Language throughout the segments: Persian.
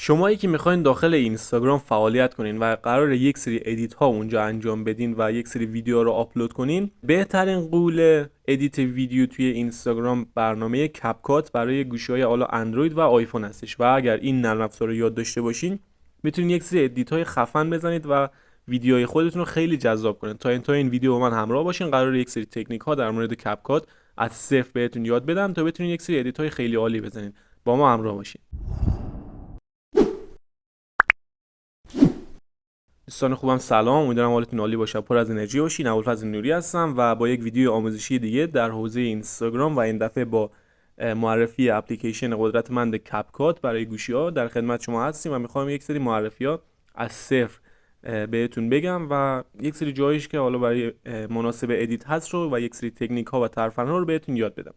شمایی که میخواین داخل اینستاگرام فعالیت کنین و قرار یک سری ادیت ها اونجا انجام بدین و یک سری ویدیو رو آپلود کنین، بهترین قول ادیت ویدیو توی اینستاگرام برنامه کپکات برای گوشی‌های حالا اندروید و آیفون هستش. و اگر این نرم افزار رو یاد داشته باشین میتونین یک سری ادیت های خفن بزنید و ویدیوهای خودتون رو خیلی جذاب کنید. تا این ویدیو با من همراه باشین، قرار یک سری تکنیک ها در مورد کپکات از صفر بهتون یاد بدم تا بتونین یک سری ادیت های خیلی عالی بزنید. با ما همراه باشین. دوستان خوبم سلام، امیدوارم حالتون عالی باشه، پر از انرژی باشین. ابوالفضل نوری هستم و با یک ویدیو آموزشی دیگه در حوزه اینستاگرام و این دفعه با معرفی اپلیکیشن قدرتمند کپکات برای گوشی‌ها در خدمت شما هستیم و می‌خوام یک سری معرفی‌ها از صفر بهتون بگم و یک سری جایش که حالا برای مناسب ادیت هست رو و یک سری تکنیک‌ها و ترفندها رو بهتون یاد بدم.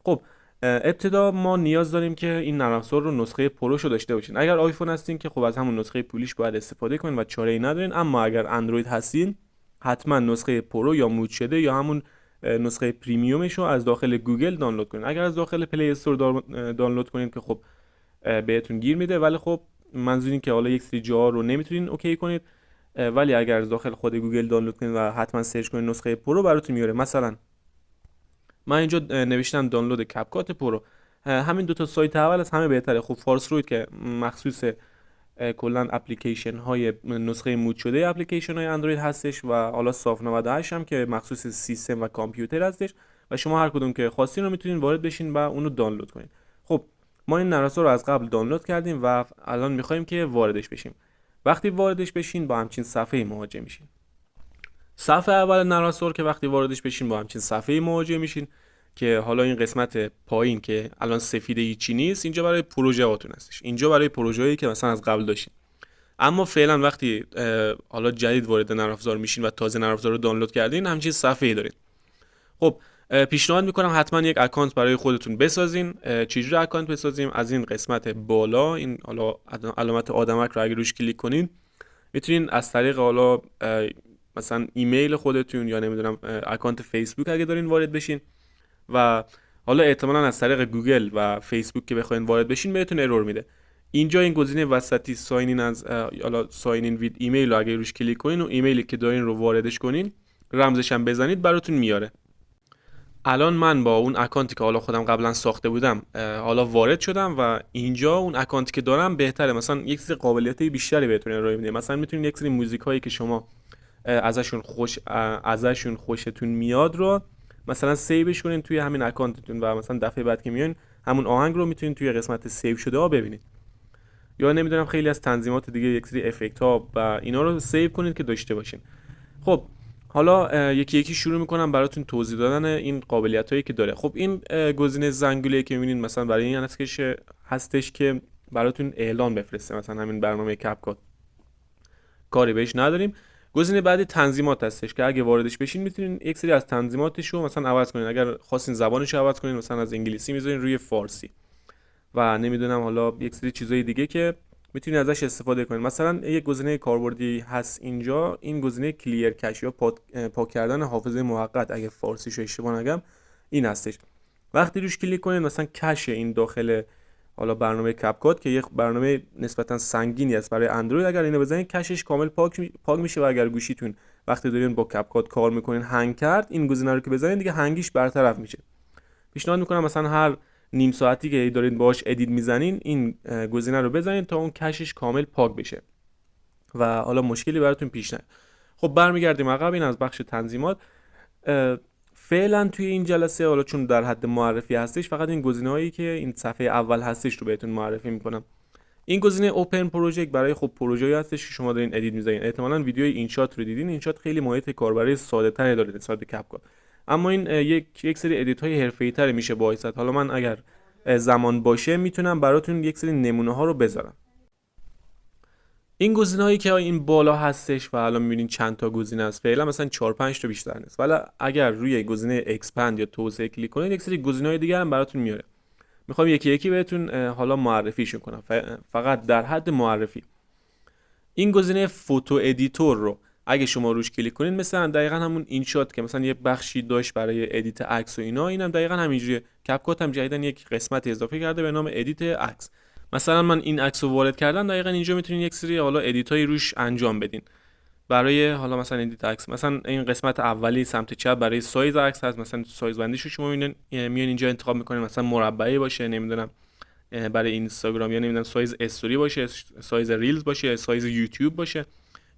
خب ابتدا ما نیاز داریم که این نرم افزار رو نسخه پروشو داشته باشین. اگر آیفون هستین که خب از همون نسخه پولیش باید استفاده کنین و چاره‌ای ندارین، اما اگر اندروید هستین حتما نسخه پرو یا مود شده یا همون نسخه پریمیومش رو از داخل گوگل دانلود کنین. اگر از داخل پلی استور دانلود کنین که خب بهتون گیر میده، ولی خب منظور این که حالا یک سری جاها رو نمیتونین اوکی کنید، ولی اگر از داخل خود گوگل دانلود کنین و حتما سرچ کنین نسخه پرو براتون میاره. مثلا من اینجا نوشتم دانلود کپکات پرو، همین دو تا سایت اول از همه بهتره. خب فارس روید که مخصوص کلا اپلیکیشن های نسخه مود شده اپلیکیشن های اندروید هستش و حالا صاف 98 هم که مخصوص سیستم و کامپیوتر هستش و شما هر کدوم که خواستین رو میتونین وارد بشین و اونو دانلود کنین. خب ما این نرم رو از قبل دانلود کردیم و الان میخوایم که واردش بشیم. وقتی واردش بشین با همچین صفحه مواجه میشین. صفحه اول نرم افزار که وقتی واردش بشین با همچین صفحه مواجه میشین که حالا این قسمت پایین که الان سفید هیچی نیست، اینجا برای پروژه هاتون هستش. اینجا برای پروژه‌ای که مثلا از قبل داشتین. اما فعلا وقتی حالا جدید وارد نرم افزار میشین و تازه نرم افزار رو دانلود کردین، همچین صفحه‌ای دارین. خب پیشنهاد میکنم حتما یک اکانت برای خودتون بسازین. چجوری اکانت بسازیم؟ از این قسمت بالا، این حالا علامت آدمک رو اگه روش کلیک کنین میتونین از طریق حالا مثلا ایمیل خودتون یا نمیدونم اکانت فیسبوک اگه دارین وارد بشین و حالا احتمالاً از طریق گوگل و فیسبوک که بخواین وارد بشین بهتون ارور میده. اینجا این گزینه وسطی ساین این از حالا ساین این وید ایمیل رو اگه روش کلیک کنین و ایمیلی که دارین رو واردش کنین، رمزش هم بزنید، براتون میاره. الان من با اون اکانتی که حالا خودم قبلا ساخته بودم حالا وارد شدم و اینجا اون اکانتی که دارم بهتره، مثلا یک سری قابلیت‌های بیشتری بهتون ارائه میده. مثلا میتونید یک سری موزیک هایی که شما ازشون خوشتون میاد رو مثلا سیوش کنین توی همین اکانتتون و مثلا دفعه بعد که میان همون آهنگ رو میتونین توی قسمت سیو شده ها ببینید. یا نمیدونم خیلی از تنظیمات دیگه، یک سری افکت ها و اینا رو سیو کنید که داشته باشین. خب حالا یکی یکی شروع میکنم براتون توضیح دادن این قابلیت هایی که داره. خب این گزینه زنگوله که میبینید مثلا برای این هستش که براتون اعلان بفرسته، مثلا همین برنامه کپکات کاری بهش نداریم. گزینه بعدی تنظیمات هستش که اگه واردش بشین میتونین یک سری از تنظیماتش رو مثلا عوض کنین. اگر خواستین زبانش رو عوض کنین، مثلا از انگلیسی میذارین روی فارسی و نمیدونم حالا یک سری چیزای دیگه که میتونین ازش استفاده کنین. مثلا یک گزینه کاربردی هست اینجا، این گزینه کلیر کش یا پاک کردن حافظه موقت، اگه فارسیشو اشتباه نگم این هستش. وقتی روش کلیک کنین مثلا کش این داخل حالا برنامه کپکات که یک برنامه نسبتا سنگینی است برای اندروید، اگر اینو بزنید کشش کامل پاک میشه و اگر گوشیتون وقتی دارین با کپکات کار میکنین هنگ کرد، این گزینه رو که بزنید دیگه هنگیش برطرف میشه. پیشنهاد میکنم مثلا هر نیم ساعتی که دارین باهاش ادیت میزنین این گزینه رو بزنید تا اون کشش کامل پاک بشه و حالا مشکلی براتون پیش نیاد. خب برمیگردیم عقب. این از بخش تنظیمات. فعلا توی این جلسه حالا چون در حد معرفی هستش، فقط این گزینه‌هایی که این صفحه اول هستش رو بهتون معرفی میکنم. این گزینه اوپن پروژکت برای خب پروژه‌ای هستش که شما دارین ادیت می‌زنین. احتمالاً ویدیوی اینشات رو دیدین. اینشات خیلی محیط کاربری ساده‌تری داره نسبت به کپکات، اما این یک سری ادیت‌های حرفه‌ای‌تر میشه با واسط. حالا من اگر زمان باشه میتونم براتون یک سری نمونه‌ها رو بذارم. این گزینه‌هایی که این بالا هستش و الان می‌بینین چند تا گزینه است، فعلا مثلا 4 5 تا بیشتر نیست، ولی اگر روی گزینه اکسپند یا توسعه کلیک کنید یک سری گزینه‌های دیگه هم براتون میاره. میخوام یکی یکی بهتون حالا معرفیشون کنم، فقط در حد معرفی. این گزینه فوتو ادیتور رو اگه شما روش کلیک کنین، مثلا دقیقاً همون این شات که مثلا یه بخشی داشت برای ادیت عکس و اینا، اینم دقیقاً همینجوریه. کپکات هم جدیدن یک قسمت اضافه کرده به نام ادیت عکس. مثلا من این عکس رو وارد کردم، دقیقا اینجا میتونین یک سری حالا ادیتای روش انجام بدین برای حالا مثلا ادیت عکس. مثلا این قسمت اولی سمت چپ برای سایز عکس هست، مثلا سایز بندیشو شما میان اینجا انتخاب میکنین، مثلا مربعی باشه، نمیدونم برای اینستاگرام، یا نمیدونم سایز استوری باشه، سایز ریلز باشه، سایز یوتیوب باشه.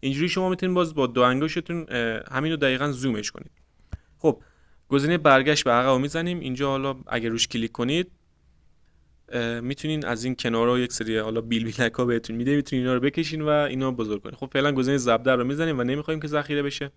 اینجوری شما میتونین باز با دو انگشتتون همین رو دقیقاً زومش کنید. خب گزینه برگشت به عقب میزنیم اینجا. حالا اگه روش کلیک کنید میتونین از این کنارا یک سری حالا بیلک ها بهتون میده، میتونین اینا رو بکشین و اینا بزرگ کنین. خب فعلا گزینه زبدر رو میزنیم و نمیخوایم که ذخیره بشه.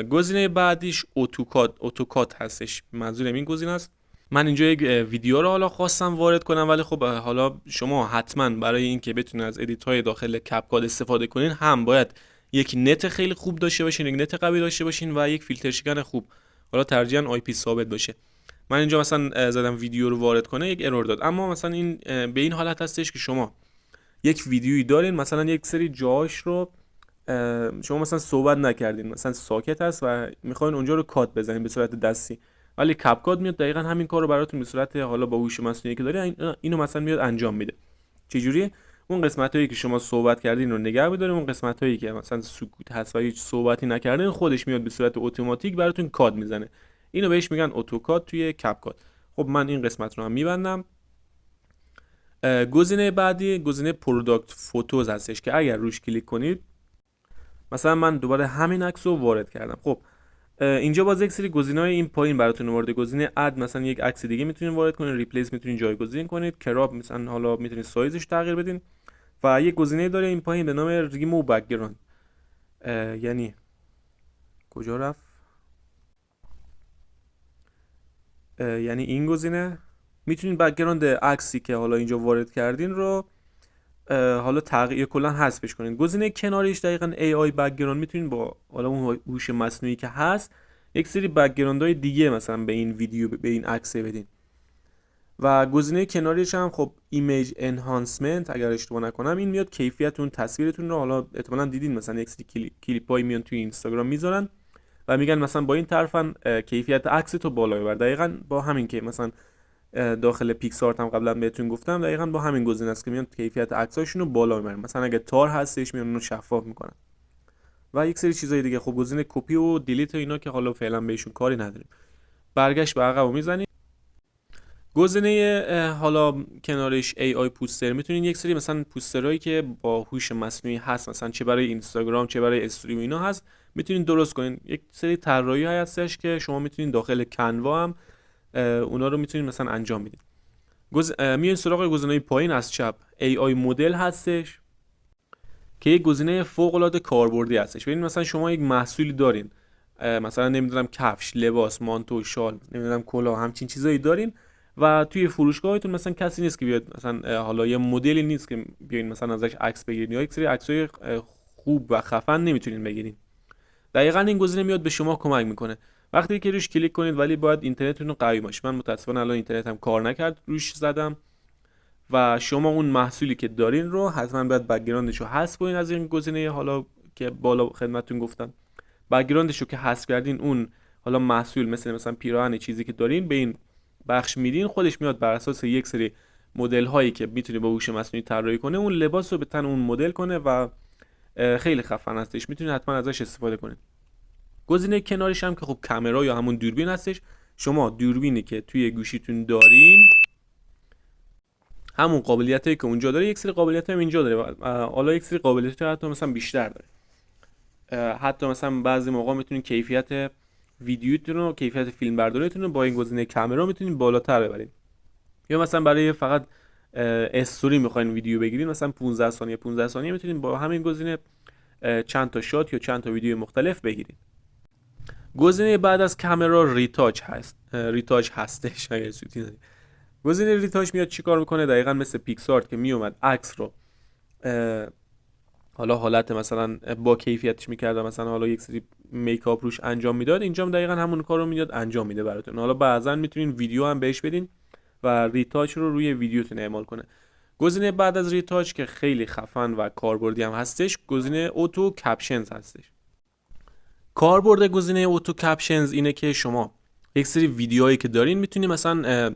گزینه بعدیش اتوکاد هستش، منظورم این گزینه است. من اینجا یک ویدیو رو حالا خواستم وارد کنم، ولی خب حالا شما حتما برای اینکه بتونید از ادیت های داخل کپکاد استفاده کنین هم باید یک نت خیلی خوب داشته باشین، یک نت قوی داشته باشین و یک فیلتر شکن خوب، حالا ترجیحاً آی پی ثابت باشه. من اینجا مثلا زدم ویدیو رو وارد کنه، یک ارور داد. اما مثلا این به این حالت هستش که شما یک ویدیویی دارین، مثلا یک سری جاش رو شما مثلا صحبت نکردین، مثلا ساکت هست و میخواین اونجا رو کات بزنین به صورت دستی، ولی کپکاد میاد دقیقاً همین کار رو براتون به صورت حالا با هوش مصنوعی که داره اینو مثلا میاد انجام میده. چجوری؟ اون قسمت هایی که شما صحبت کردین رو نگه می‌داره، اون قسمت هایی که مثلا سکوت هست و هیچ صحبتی نکردین خودش میاد به صورت اتوماتیک براتون کاد میزنه. اینو بهش میگن اتوکاد توی کپکاد. خب من این قسمت رو هم میبندم. گزینه بعدی گزینه پروداکت فوتوز هستش که اگر روش کلیک کنید، مثلا من دوباره همین عکس رو وارد کردم. خب اینجا باز یک سری گزینه‌های این پایین براتون وارد، گزینه اد مثلا یک عکس دیگه میتونید وارد کنید، ریپلیس میتونید جایگزین کنید، کراپ مثلا حالا میتونید سایزش تغییر بدین و یک گزینه داره این پایین به نام ریموو بک‌گراند. یعنی کجا رفت؟ یعنی این گزینه میتونید بک‌گراند عکسی که حالا اینجا وارد کردین رو حالا تغییر کلا حذفش کنید. گزینه کناریش دقیقاً AI بک‌گراند، میتونید با حالا اون هوش مصنوعی که هست یک سری بک‌گراندهای دیگه مثلا به این ویدیو به این عکس بدین. و گزینه کناریش هم خب ایمیج انهانسمنت اگر اشتباه نکنم این میاد کیفیت اون تصویرتون رو، حالا احتمالاً دیدین مثلا یک سری کلیپای میان توی اینستاگرام میذارن و میگن مثلا با این طرفن کیفیت عکس تو بالا ببر. دقیقاً با همین که مثلا داخل پیکسارت هم قبلا بهتون گفتم، دقیقاً با همین گزینه است که میان کیفیت عکساشون رو بالا میبرن. مثلا اگه تار هستش میان اون رو شفاف میکنن و یک سری چیزای دیگه. خب گزینه کپی و دیلیت و اینا که حالا فعلا بهشون کاری نداریم. برگشت به عقب میزنیم. گزینه حالا کنارش AI پوستر، میتونین یک سری مثلا پوسترهایی که با هوش مصنوعی هست، مثلا چه برای اینستاگرام چه برای استوری و اینا هست، میتونین درست کنین. یک سری طراحی هستش که شما میتونین داخل کنوا هم اونا رو میتونین مثلا انجام بدین. میاین سراغ گزینه پایین از چپ AI مدل هستش که یک گزینه فوق العاده کاربردی هستش. ببین مثلا شما یک محصولی دارین، مثلا نمیدونم کفش، لباس، مانتو، شال، نمیدونم کلاه، همچین چیزایی دارین و توی فروشگاهتون مثلا کسی نیست که بیاد، مثلا حالا یه مدلی نیست که بیاین مثلا ازش عکس بگیرین، یا یک سری عکسای خوب و خفن نمیتونین بگیرین. دقیقاً این گزینه میاد به شما کمک میکنه وقتی که روش کلیک کنید، ولی باید اینترنتتون رو قوی باشه. من متاسفانه الان اینترنتم کار نکرد، روش زدم و شما اون محصولی که دارین رو حتما باید بک‌گراندش رو حذف کنین از این گزینه حالا که بالا خدمتتون گفتم. بک‌گراندش رو که حذف کردین، اون حالا محصول مثلا پیراهن چیزی که دارین به این بخش میدین، خودش میاد بر اساس یک سری مدل هایی که میتونه با هوش مصنوعی طراحی کنه اون لباس رو به تن اون مدل کنه و خیلی خفن هستش، میتونید حتما ازش استفاده کنید. گزینه کنارش هم که خب کامرا یا همون دوربین هستش. شما دوربینی که توی گوشیتون دارین همون قابلیتایی که اونجا داره یک سری قابلیت هم اینجا داره، حالا یک سری قابلیت حتی مثلا بیشتر داره. حتی مثلا بعضی موقع میتونید کیفیت ویدیوتون رو، کیفیت فیلم برداریتون رو با این گزینه کامرا میتونید بالاتر ببرید. یا مثلا برای فقط استوری میخواین ویدیو بگیرین، مثلا 15 ثانیه میتونید با همین گزینه چند تا شات یا چند تا ویدیو مختلف بگیرید. گزینه بعد از کامرا ریتاچ هستش. گزینه ریتاچ میاد چیکار میکنه؟ دقیقاً مثل پیکسارت که میومد عکس رو حالا حالت مثلا با کیفیتش میکرد و مثلا حالا یک سری میکاپ روش انجام میداد، اینجا هم دقیقاً همون کارو میاد انجام میده براتون. حالا بعضا میتونین ویدیو هم بهش بدین و ریتاچ رو روی ویدیوتون اعمال کنه. گزینه بعد از ریتاچ که خیلی خفن و کاربردی هم هستش، گزینه اوتو کپشنز هستش. کاربرد گزینه اوتو کپشنز اینه که شما یک سری ویدیوهایی که دارین میتونید مثلا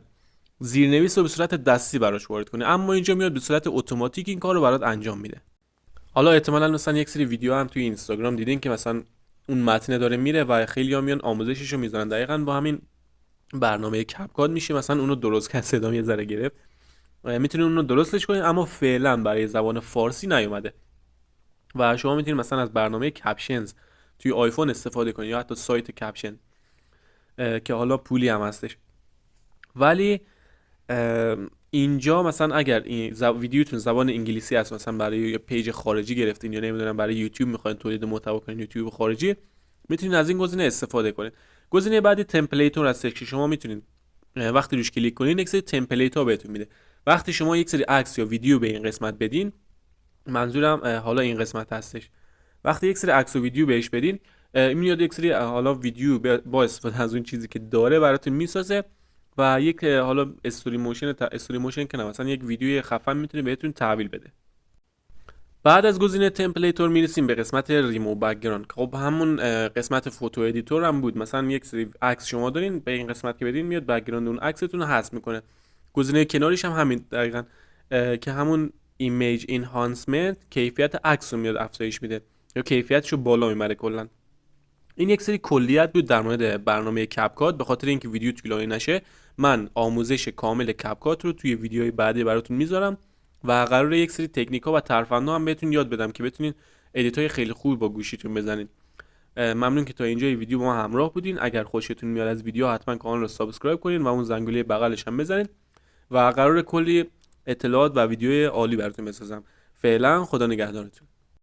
زیرنویس رو به صورت دستی براش وارد کنی، اما اینجا میاد به صورت اتوماتیک این کار رو برات انجام میده. حالا احتمالاً مثلا یک سری ویدیو هم توی اینستاگرام دیدین که مثلا اون متن داره میره و خیلی‌ها میان آموزشش رو میذارن، دقیقاً با همین برنامه کپکاد میشه مثلا اونو درست کرد. صدام یه ذره گرفت. میتونید اونو درستش کنید، اما فعلا برای زبان فارسی نیومده و شما میتونید مثلا از برنامه کپشنز توی آیفون استفاده کنید یا حتی سایت کپشن که حالا پولی هم هستش. ولی اینجا مثلا اگر این ویدیوتون زبان انگلیسی هست، مثلا برای یه پیج خارجی گرفتین یا نمیدونم برای یوتیوب میخواین تولید محتوا کنین، یوتیوب خارجی، میتونید از این گزینه استفاده کنید. گزینه بعدی تمپلیتور هستش که شما میتونید وقتی روش کلیک کنین یک سری تمپلیت ها بهتون میده. وقتی شما یک سری عکس یا ویدیو به این قسمت بدین، منظورم حالا این قسمت هستش، وقتی یک سری عکس و ویدیو بهش بدین، این میاد یک سری حالا ویدیو با استفاده از اون چیزی که داره براتون میسازه و یک حالا استوری موشن که نه، مثلا یک ویدیوی خفن میتونه بهتون تحویل بده. بعد از گزینه تمپلیتور میرسیم به قسمت ریموو بک‌گراند. خب همون قسمت فوتو ادیتور هم بود. مثلا یک سری عکس شما دارین، به این قسمت که بدین میاد بک‌گراند اون عکستون رو حذف میکنه. گزینه کناریش هم همین دقیقاً که همون ایمیج اینهانسمنت، کیفیت عکس رو میاد افزایش میده یا کیفیتش رو بالا میبره کلا. این یک سری کلیت بود در مورد برنامه کپکاد. به خاطر اینکه ویدیو طولانی نشه، من آموزش کامل کپکاد رو توی ویدیوهای بعدی براتون میذارم و قراره یک سری تکنیک‌ها و ترفندها هم بهتون یاد بدم که بتونین ادیت‌های خیلی خوب با گوشیتون بزنید. ممنون که تا اینجای ویدیو با ما همراه بودین. اگر خوشتون میاد از ویدیو حتما کانال رو سابسکرایب کنین و اون زنگوله بغلش هم بزنید و قراره کلی اطلاعات و ویدیوهای عالی براتون بسازم. فعلا خدا نگهدارتون.